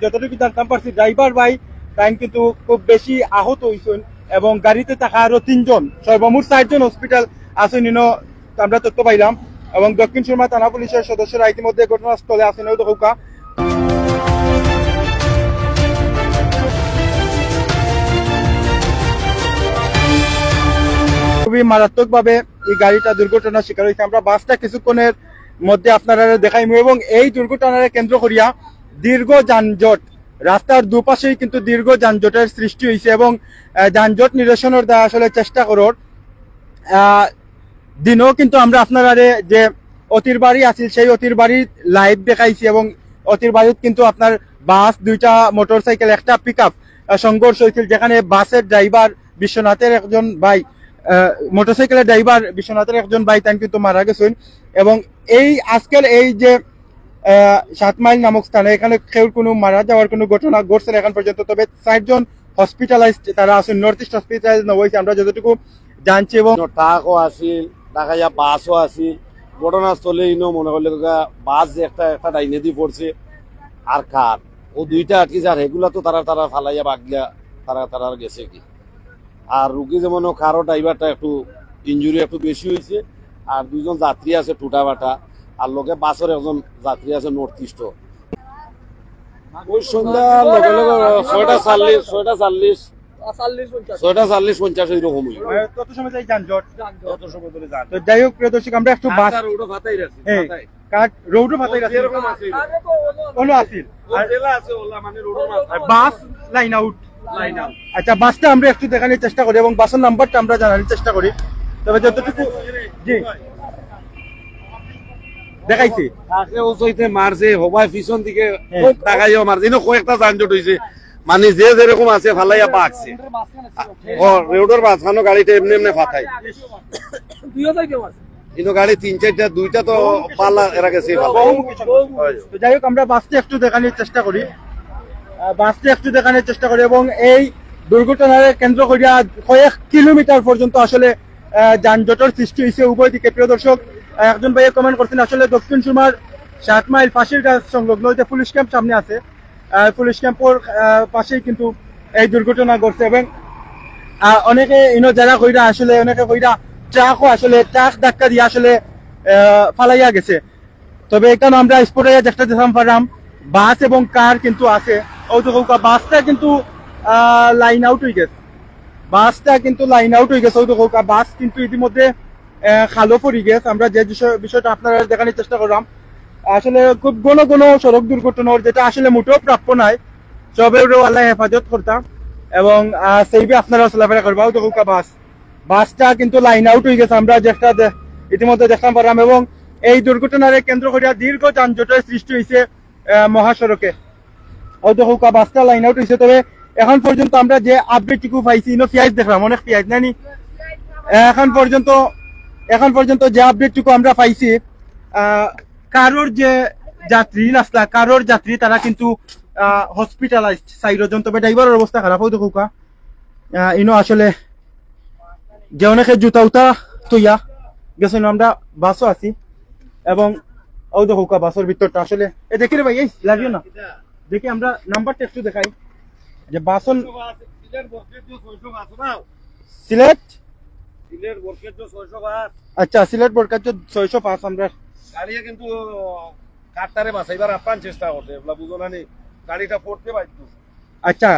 যতটুকু জানতাম পারছি ড্রাইভার ভাই তাই কিন্তু খুব বেশি আহত হয়েছেন এবং গাড়িতে থাকা আরো 3 জন সর্বমোট 4 জন হসপিটাল আছেন আমরা তথ্য পাইলাম এবং দক্ষিণ সুরমা থানা পুলিশের সদস্যরা ইতিমধ্যে ঘটনাস্থলে আছেন দেখা খুবই মারাত্মকভাবে এই গাড়িটা দুর্ঘটনার শিকার হয়েছে। আমরা বাসটা কিছুক্ষণের মধ্যে আপনারা দেখাইমু এবং এই দুর্ঘটনার কেন্দ্র করিয়া দীর্ঘ যানজট রাস্তার দুপাশেই কিন্তু দীর্ঘ যানজটের সৃষ্টি হয়েছে এবং যানজট নিরসনের দ্বারা আসলে চেষ্টা করার দিনও কিন্তু আমরা আপনারা যে অতির বাড়ি আছিল সেই অতির বাড়ির লাইভ দেখাইছি এবং অতির বাড়িত কিন্তু আপনার বাস 2টা মোটরসাইকেল একটা পিকআপ সংঘর্ষ হয়েছিল যেখানে বাসের ড্রাইভার বিশ্বনাথের একজন ভাই মোটরসাইকেলের ড্রাইভার বিশ্বনাথের একজন ভাই তাই কিন্তু মারা গেছেন এবং এই আজকাল এই যে 7 মাইল নামক স্থানে এখানে কেউ কোনো মারা যাওয়ার কোনো ঘটনা ঘটছে না এখন পর্যন্ত, তবে 4 জন হসপিটালাইজড তারা আছেন নর্থ ইস্ট হসপিটালাইজ হয়েছে আমরা যতটুকু জানছি এবং ট্রাকও আছিল ঢাকাইয়া বাসও আছিল ঘটনাস্থলে মনে করলে বাস যে একটা ডাইনে দিয়ে পড়ছে আর কার ও 2টা আটকেছে আর এগুলা তো তারা ফালাইয়া বাগলিয়া তারা গেছে কি আর রুগী যেমন কারো ড্রাইভারটা একটু ইঞ্জুরি একটু বেশি হয়েছে আর 2 জন যাত্রী আছে টুটা বাটা আর লোকে বাসের একজন যাত্রী আছে নর্থ ইস্ট ওই সন্ধ্যা লগে লগে 6:40 এরকম তত সময় যাই যানজট তত সময় ধরে যান। তো যাই হোক প্রিয় দর্শক আমরা একটু বাস রোডও ফাটাই রাখছি কাট রোডও ফাটাই রাখছি এরকম আছে হলো আছিল আর জেলা আছে ওলা মানে রোডও আর বাস লাইন আউট আচ্ছা বাসটা আমরা একটু দেখানোর চেষ্টা করি এবং বাসের নাম্বারটা আমরা জানানোর চেষ্টা করি তবে যতটুকু জি দেখাইছি তাকে ওইতে মারছে হবাই পিছন দিকে টাকাইও মারছে কয়েকটা যানজট হয়েছে মানে যে যেরকম আছে ফালাইয়া পাকছে ও রোডের মাঝখানো গাড়িটা এমনি এমনি ফাটাই কিন্তু গাড়ি 3-4টা 2টা তো পাল্লা এরা গেছে যাই হোক আমরা বাসটা একটু দেখানোর চেষ্টা করি এবং এই দুর্ঘটনার কেন্দ্র করিয়া কয়েক কিলোমিটার পর্যন্ত আসলে যানজটের সৃষ্টি হয়েছে উভয় দিকে। প্রিয় দর্শক একজন ভাইয়ে কমেন্ট করছেন আসলে দক্ষিণ সুরমার 7 মাইল ফাঁসির গাছ সংলগ্ন যে পুলিশ ক্যাম্প সামনে আছে পুলিশ ক্যাম্পের পাশেই কিন্তু এই দুর্ঘটনা ঘটছে এবং অনেকে যারা কইরা আসলে অনেকে কইরা ট্রাকও আসলে ট্রাক ধাক্কা দিয়ে আসলে ফালাইয়া গেছে। তবে এখানে আমরা স্পটে দেখতে পারলাম বাস এবং কার কিন্তু আছে বাসটা কিন্তু লাইন আউট হয়ে গেছে বাস কিন্তু ইতিমধ্যে খালো পড়ে গেছে। আমরা যে বিষয়টা আপনারা দেখানোর চেষ্টা করলাম আসলে খুব ঘন সড়ক দুর্ঘটনার যেটা আসলে মোটেও প্রাপ্য নাই সবেরও আল্লাহ হেফাজত করতাম এবং সেইভাবে আপনারা চলাফেরা করবা বাসটা কিন্তু লাইন আউট হয়ে গেছে আমরা যেটা ইতিমধ্যে দেখতে পারলাম এবং এই দুর্ঘটনার কেন্দ্র করিয়া দীর্ঘ যানজটের সৃষ্টি হয়েছে মহাসড়কে বাসটা লাইন আউট হয়েছে। তবে এখন পর্যন্ত আমরা যে আপডেটটুকু পাইছি পেঁয়াজ দেখলাম অনেক পেঁয়াজ নানি এখন পর্যন্ত যে আপডেটটুকু আমরা পাইছি কারোর যে যাত্রী তারা কিন্তু হসপিটালাইজড 4 জন, তবে ড্রাইভারের অবস্থা খারাপ হয়তো আসলে যে অনেকে জুতা উতা তুইয়া গেছেন আমরা বাসও আছি এবং বাসের ভিতরটা আসলে দেখি রে ভাই এই লাগিও না দেখি আমরা নাম্বারটা একটু দেখাই যে বাসন সিলেট আচ্ছা সিলেট বরকাত 605 আমরা গাড়িয়ে কিন্তু কাটতারে বাঁচাইবার আপ্রাণ চেষ্টা করছে বুঝো না গাড়িটা পড়তে পারতো। আচ্ছা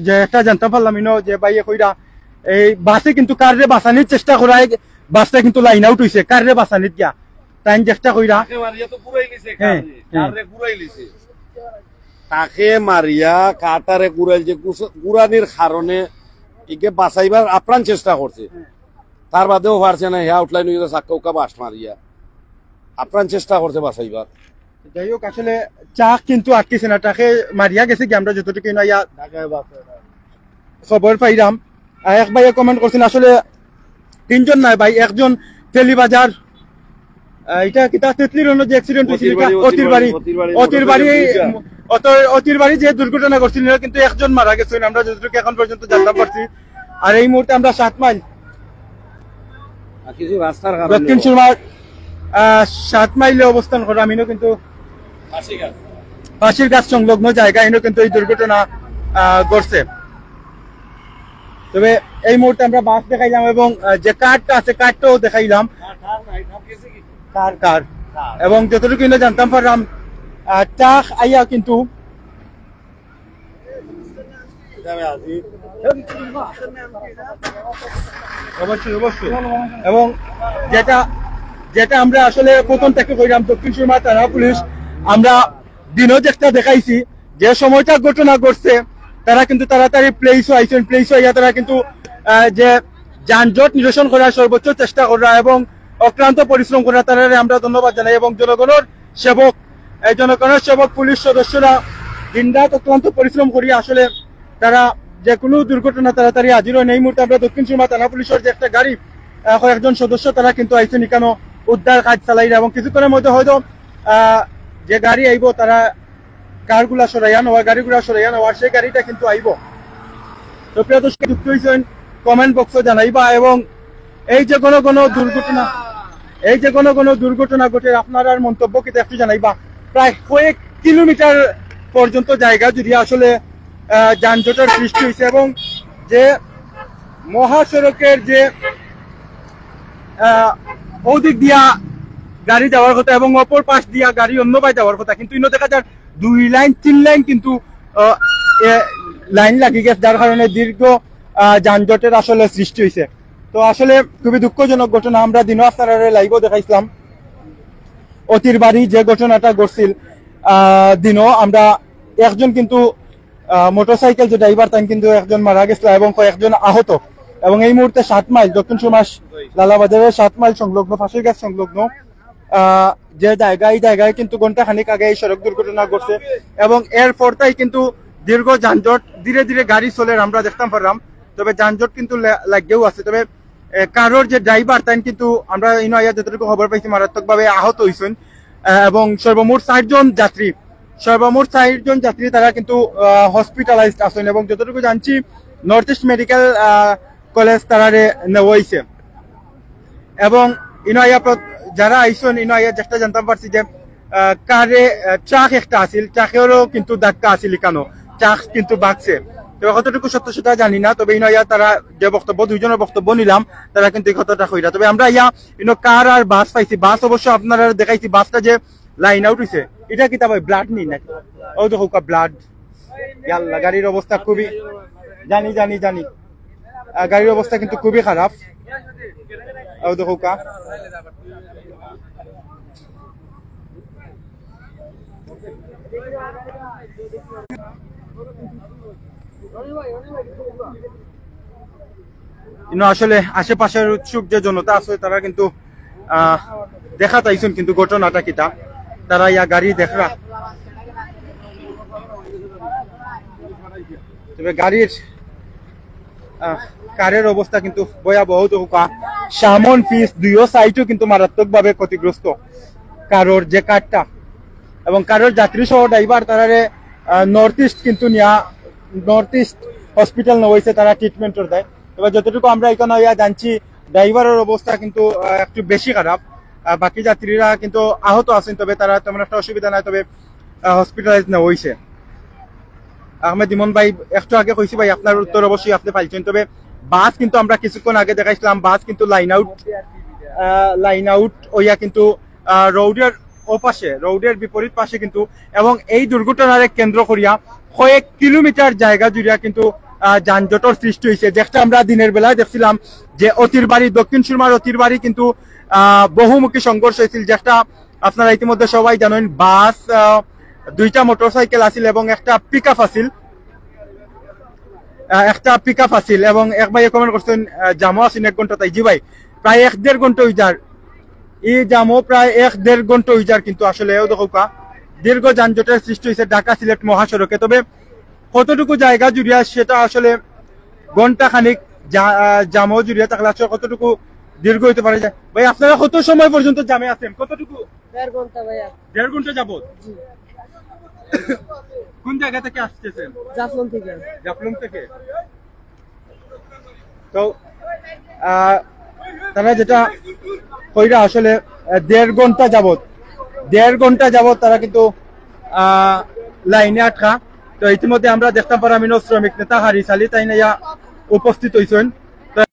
যে একটা জানতে পারলাম যে ভাইয়ে কইরা এই বাসে কিন্তু কারে বাঁচানোর চেষ্টা করায় বাসটা কিন্তু লাইন আউট হয়েছে কারে বাঁচানোর গিয়া তাই চেষ্টা কইরা তাকে মারিয়া কাটারে গুড়াইল যে গুড়ানির কারণে একে বাঁচাইবার আপ্রাণ চেষ্টা করছে তার বাদেও পারছে না হ্যাঁ আউটলাইন হয়ে চাক্কা উকা বাস মারিয়া আপ্রাণ চেষ্টা করছে বাঁচাইবার। যাই হোক আসলে চাক কিন্তু আটকেছে না তাকে মারিয়া গেছে কি আমরা যতটুকু খবর পাইলাম। এক ভাইয়ে কমেন্ট করছেন আসলে 3 জন নাই ভাই একজন তেলিবাজার এটা কিতা তেতলির যে অ্যাক্সিডেন্ট হয়েছিল অতির বাড়ি যে দুর্ঘটনা ঘটছিল কিন্তু একজন মারা গেছেন আমরা যতটুকু এখন পর্যন্ত জানতে পারছি। আর এই মুহূর্তে আমরা 7 মাইল দক্ষিণ সুরমার 7 মাইলে অবস্থান করলাম কিন্তু ফাঁসির গাছ সংলগ্ন জায়গা এনে কিন্তু এই দুর্ঘটনা ঘটছে। তবে এই মুহূর্তে আমরা বাস দেখাইলাম এবং যে কারটা আছে কারটাও দেখাইলাম কার এবং যতটুকু জানতাম পারলাম ট্রাক আইয়া কিন্তু অবশ্যই অবশ্যই এবং যেটা যেটা আমরা আসলে প্রথম থেকে কইলাম দক্ষিণ সুরমা থানা পুলিশ আমরা দিনও যেটা দেখাইছি যে সময়টা ঘটনা ঘটছে তারা কিন্তু তাড়াতাড়ি প্লেসও আইসেন প্লেসও আইয়া তারা কিন্তু যে যানজট নিরসন করার সর্বোচ্চ চেষ্টা করা এবং অক্লান্ত পরিশ্রম করা তারা আমরা ধন্যবাদ জানাই এবং জনগণের সেবক এই জনগণের সেবক পুলিশ সদস্যরা দিনরাত অক্লান্ত পরিশ্রম করি আসলে তারা যে কোনো দুর্ঘটনা তাড়াতাড়ি হাজির হয় এই মুহূর্তে আমরা দক্ষিণ সুরমা থানা পুলিশের যে একটা গাড়ি কয়েকজন সদস্য তারা কিন্তু আইসেন এখানে উদ্ধার কাজ চালাই এবং কিছুক্ষণের মধ্যে হয়তো যে গাড়ি আইব তারা কারগুলা সরাইয়া নেওয়া গাড়িগুলা সরাইয়া নেওয়ার সেই গাড়িটা কিন্তু আইব। তো প্রিয় দর্শক যুক্ত হয়েছেন কমেন্ট বক্সে জানাইবা এবং এই যে কোনো দুর্ঘটনা ঘটে আপনার মন্তব্য কিন্তু একটু জানাইবা। প্রায় কয়েক কিলোমিটার পর্যন্ত জায়গা যদি আসলে যানজটের সৃষ্টি হয়েছে এবং যে মহাসড়কের যে ওদিক দিয়া গাড়ি যাওয়ার কথা এবং অপর পাশ দিয়া গাড়ি অন্য পায়ে যাওয়ার কথা কিন্তু ইনো দেখা যায় 2 লাইন 3 লাইন কিন্তু লাইন লাগি গেছে যার কারণে দীর্ঘ যানজটের আসলে সৃষ্টি হয়েছে। তো আসলে খুবই দুঃখজনক ঘটনা। আমরা দিনও আপনারা লাইভও দেখাইছিলাম অতির বাড়ি যে ঘটনাটা ঘটছিল দিনও আমরা একজন কিন্তু মোটরসাইকেল যে ড্রাইভার তাই কিন্তু একজন মারা গেছিল এবং কয়েকজন আহত এবং এই মুহূর্তে 7 মাইল দক্ষিণ সুরমা লালাবাজারের 7 মাইল সংলগ্ন ফাঁসির গাছ সংলগ্ন যে জায়গায় কিন্তু ঘন্টা খানিক আগে এই সড়ক দুর্ঘটনা ঘটছে এবং এরপর তাই কিন্তু দীর্ঘ যানজট ধীরে ধীরে গাড়ি চলে আমরা দেখতাম পারলাম। তবে যানজট কিন্তু লাগেও আছে। তবে কারোর যে ড্রাইভার তাই কিন্তু আমরা যতটুকু খবর পাইছি মারাত্মকভাবে আহত হয়েছেন এবং সর্বমোট 6 জন যাত্রী তারা কিন্তু হসপিটালাইজড আছেন এবং যতটুকু জানছি নর্থ ইস্ট মেডিকেল কলেজ তারা নেওয়া হয়েছে এবং যারা আইসন যেটা জানতাম পারছি যে কারে ট্রাক একটা আছিল ট্রাকেরও কিন্তু ধাক্কা আছিল কেনো ট্রাক কিন্তু বাগছে। তবে কতটুকু সত্য সেটা জানি না। তবে তারা যে বক্তব্য দুইজনের বক্তব্য নিলাম তারা কিন্তু এই কথাটা কইরা। তবে আমরা কার আর বাস পাইছি বাস অবশ্য আপনারা দেখাইছি বাসটা যে লাইন আউট হয়েছে এটা কি তবে ব্লাড নেই নাকি ও দেখো ব্লাড ইয়াল্লা গাড়ির অবস্থা খুবই জানি গাড়ির অবস্থা কিন্তু খুবই খারাপ ও দেখো আসলে আশেপাশের উৎসুক যে জনতা আছে তারা কিন্তু দেখা চাইছেন কিন্তু ঘটনাটা কিটা তারা ইয়া গাড়ি দেখরা। তবে গাড়ির কারের অবস্থা কিন্তু ভয়াবহ সামন পিস দুইও সাইডও কিন্তু মারাত্মক ভাবে ক্ষতিগ্রস্ত কারোর যে কারটা এবং কারোর যাত্রী সহ ড্রাইভার তারারে নর্থ ইস্ট হসপিটাল নেওয়াইছে তারা ট্রিটমেন্টর দেয়। তবে যতটুকু আমরা এখানে জানছি ড্রাইভারের অবস্থা কিন্তু একটু বেশি খারাপ বাকি যাত্রীরা কিন্তু আহত আছেন তবে তারা তেমন একটা অসুবিধা নাই তবে হসপিটালাইজ নেওয়া হয়েছে। আহমেদ ইমন ভাই একটু আগে কইছি ভাই আপনার উত্তর অবশ্যই আপনি পাইছেন। তবে বাস কিন্তু আমরা কিছুক্ষণ আগে দেখাইছিলাম বাস কিন্তু লাইন আউট হইয়া কিন্তু রোডের ওপাশে রোডের বিপরীত পাশে কিন্তু এবং এই দুর্ঘটনার কেন্দ্র করিয়া কয়েক কিলোমিটার জায়গা জুড়িয়া কিন্তু যানজটের সৃষ্টি হয়েছে। যেটা আমরা দিনের বেলায় দেখছিলাম যে অতির বাড়ি দক্ষিণ সুরমার অতির বাড়ি কিন্তু বহুমুখী সংঘর্ষ হয়েছিল যেটা আপনারা ইতিমধ্যে সবাই জানেন। বাস 2টা মোটরসাইকেল আছিল এবং একটা পিকআপ আছিল এবং এক ভাই কমেন্ট করছেন জামও আছিল 1 ঘন্টা তাই জি ভাই প্রায় 1-1.5 ঘন্টা হয়ে যার এই জামও প্রায় 1-1.5 ঘন্টা হয়ে যার কিন্তু আসলে দেখো দীর্ঘ যানজটের সৃষ্টি হয়েছে ঢাকা সিলেট মহাসড়কে। তবে কতটুকু জায়গা জুড়িয়া সেটা আসলে ঘন্টা খানিক জামও জুড়িয়া থাকলে কতটুকু দীর্ঘ হইতে পারে যায় ভাই আপনারা কত সময় পর্যন্ত জামে আছেন কতটুকু 1.5 ঘন্টা ভাইয়া 1.5 ঘন্টা যাবত কোন জায়গা থেকে আসতেছেন জাফলং থেকে তো তারা যেটা কইরা আসলে 1.5 ঘন্টা যাবত তারা কিন্তু লাইনে আটকা। তো ইতিমধ্যে আমরা দেখতে পারাম শ্রমিক নেতা হারি সালি তাই না উপস্থিত হয়েছেন।